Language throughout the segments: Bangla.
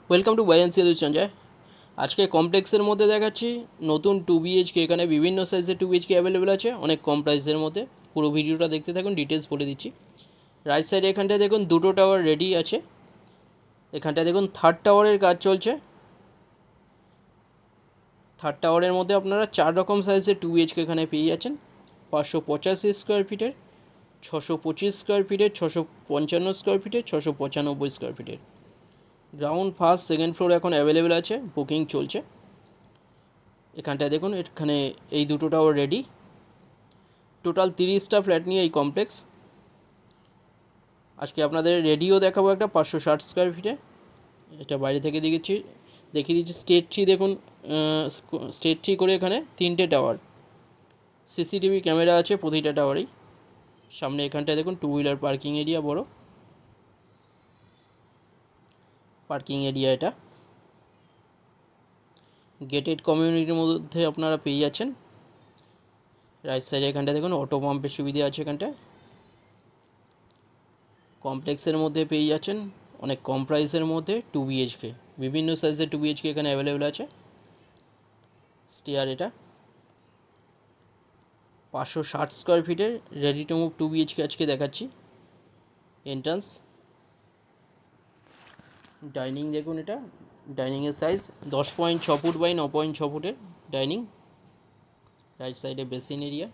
Welcome to বায়ান্সিয়াল Sanjay. আজকে কমপ্লেক্সের মধ্যে দেখাচ্ছি নতুন 2 BHK। এখানে বিভিন্ন সাইজের 2 BHK অ্যাভেলেবেল আছে অনেক কম প্রাইসের মধ্যে। পুরো ভিডিওটা দেখতে থাকুন, ডিটেলস বলে দিচ্ছি। রাইট সাইডে এখানটায় দেখুন দুটো টাওয়ার রেডি আছে। এখানটায় দেখুন থার্ড টাওয়ারের কাজ চলছে। থার্ড টাওয়ারের মধ্যে আপনারা 4 রকম সাইজের 2 BHK এখানে পেয়ে যাচ্ছেন। 585 স্কোয়ার ফিটের, 625 স্কোয়ার ফিটের, 655 স্কোয়ার ফিটের, 695 স্কোয়ার ফিটের। গ্রাউন্ড ফার্স্ট সেকেন্ড ফ্লোর এখন অ্যাভেলেবেল আছে, বুকিং চলছে। এখানটায় দেখুন, এখানে এই দুটো টাওয়ার রেডি। টোটাল 30টা ফ্ল্যাট নিয়ে এই কমপ্লেক্স। আজকে আপনাদের রেডিও দেখাবো একটা 560 স্কোয়ার ফিটে। এটা বাইরে থেকে দেখিয়ে দিচ্ছি। স্টেট ট্রি দেখুন, স্টেট ট্রি করে এখানে 3টে টাওয়ার, সিসিটিভি ক্যামেরা আছে প্রতিটা টাওয়ারেই। সামনে এখানটায় দেখুন 2 হুইলার পার্কিং এরিয়া, বড় পার্কিং এরিয়া। এটা গেটেড কমিউনিটির মধ্যে আপনারা পেয়ে যাচ্ছেন। রাইট সাইডে এখানটায় দেখুন অটো পাম্পের সুবিধা আছে। এখানটায় কমপ্লেক্সের মধ্যে পেয়ে যাচ্ছেন অনেক কম প্রাইসের মধ্যে 2 BHK। বিভিন্ন সাইজের 2 BHK এখানে অ্যাভেলেবেল আছে। স্টেয়ার এটা 560 স্কোয়ার ফিটের রেডি টু মুভ 2 BHK আজকে দেখাচ্ছি। এন্ট্রান্স, ডাইনিং দেখুন, এটা ডাইনিংয়ের সাইজ 10.6 ফুট বাই 9.6 ফুটের ডাইনিং। রাইট সাইডে বেসিন এরিয়া।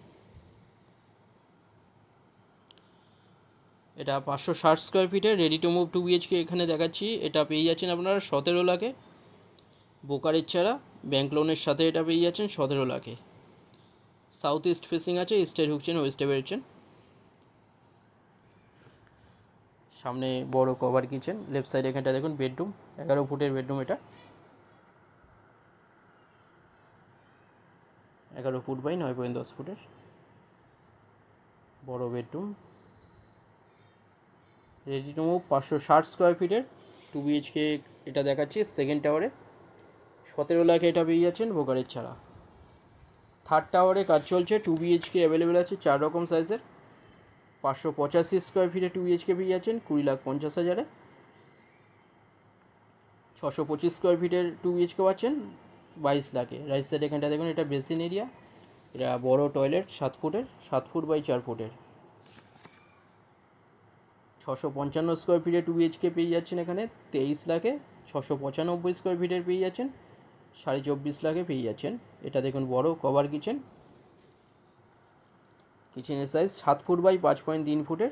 এটা 560 স্কোয়ার ফিটের রেডি টু মুভ 2 BHK এখানে দেখাচ্ছি। এটা পেয়ে যাচ্ছেন আপনারা 17 লাখে। বোকারের ছাড়া ব্যাঙ্ক লোনের সাথে এটা পেয়ে যাচ্ছেন 17 লাখে। সাউথ ইস্ট ফেসিং আছে, ইস্টে ঢুকছেন ওয়েস্টে বেরোচ্ছেন। সামনে বড় কভার কিচেন। লেফট সাইড এখানটা দেখুন বেডরুম, 11 ফুটের বেডরুম। এটা 11 ফুট বাই 9.10 ফুটের বড় bedroom. Ready to move 560 square ফিটের 2 BHK এটা দেখাচ্ছি সেকেন্ড টাওয়ারে। 17 লাখে এটা পেয়ে যাচ্ছেন বোকারের ছাড়া। থার্ড টাওয়ারে কাজ চলছে। 2 BHK অ্যাভেলেবেল আছে 4 রকম সাইজের। 585 স্কোয়ার ফিটে 2 BHK পেয়ে যাচ্ছেন 20,50,000-এ। 625 স্কোয়ার ফিটের 2 BHK পাচ্ছেন 22 লাখে। রাইট সাইড এখানটা দেখুন, এটা বেসিন এরিয়া। এটা বড় টয়লেট 7 ফুটের, 7 ফুট বাই 4 ফুটের। 655 স্কোয়ার ফিটে 2 BHK পেয়ে যাচ্ছেন এখানে 23 লাখে। 695 স্কোয়ার ফিটের পেয়ে যাচ্ছেন 24.5 লাখে পেয়ে যাচ্ছেন। এটা দেখুন বড় কভার কিচেন। কিচেনের সাইজ 7 ফুট বাই 5.3 ফুটের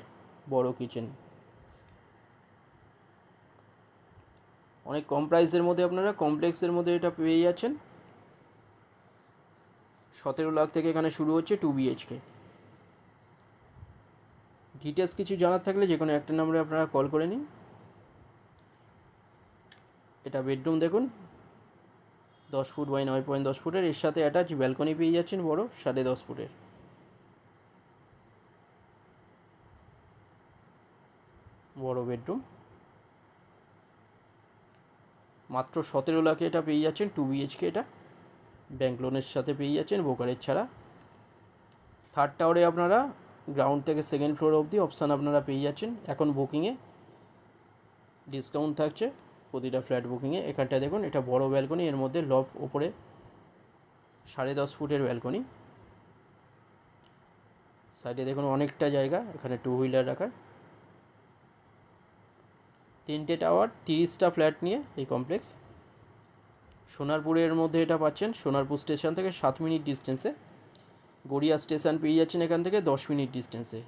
বড় কিচেন। অনেক কম প্রাইসের মধ্যে আপনারা কমপ্লেক্সের মধ্যে এটা পেয়ে যাচ্ছেন। 17 লাখ থেকে এখানে শুরু হচ্ছে 2 BHK। ডিটেলস কিছু জানার থাকলে যে কোনো একটা নম্বরে আপনারা কল করে নিন। এটা বেডরুম দেখুন, 10 ফুট বাই 9.10 ফুটের। এর সাথে অ্যাটাচ ব্যালকনি পেয়ে যাচ্ছেন বড় 10.5 ফুটের বড় বেডরুম। মাত্র 17 লাখে এটা পেয়ে যাচ্ছেন 2 BHK। এটা ব্যাঙ্ক লোনের সাথে পেয়ে যাচ্ছেন ব্রোকারেজ ছাড়া। থার্ড টাওয়ারে আপনারা গ্রাউন্ড থেকে সেকেন্ড ফ্লোর অবধি অপশান আপনারা পেয়ে যাচ্ছেন। এখন বুকিংয়ে ডিসকাউন্ট থাকছে প্রতিটা ফ্ল্যাট বুকিংয়ে। এখানটায় দেখুন এটা বড় ব্যালকনি, এর মধ্যে লফ ওপরে 10.5 ফুটের ব্যালকনি। সাইডে দেখুন অনেকটা জায়গা এখানে 2 হুইলার রাখার। 3টে টাওয়ার, 30টা ফ্ল্যাট নিয়ে এই কমপ্লেক্স। সোনারপুরের মধ্যে এটা পাচ্ছেন। সোনারপুর স্টেশন থেকে 7 মিনিট ডিস্টেন্সে। গড়িয়া স্টেশন পেয়ে যাচ্ছেন এখান থেকে 10 মিনিট ডিস্টেন্সে।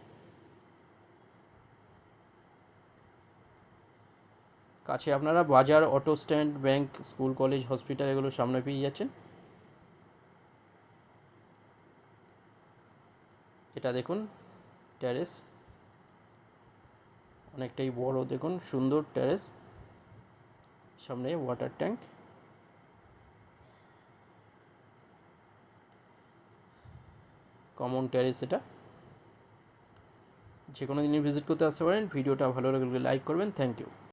কাছে আপনারা বাজার, auto stand, bank, school, college, hospital এগুলো সামনে পেয়ে যাচ্ছেন। এটা দেখুন ট্যারেস, অনেকটাই বড় দেখুন, সুন্দর ট্যারেস। সামনে ওয়াটার ট্যাঙ্ক। কমন ট্যারেস এটা। যে কোনো দিনই ভিজিট করতে আসতে পারেন। ভিডিওটা ভালো লাগলে লাইক করবেন। Thank you.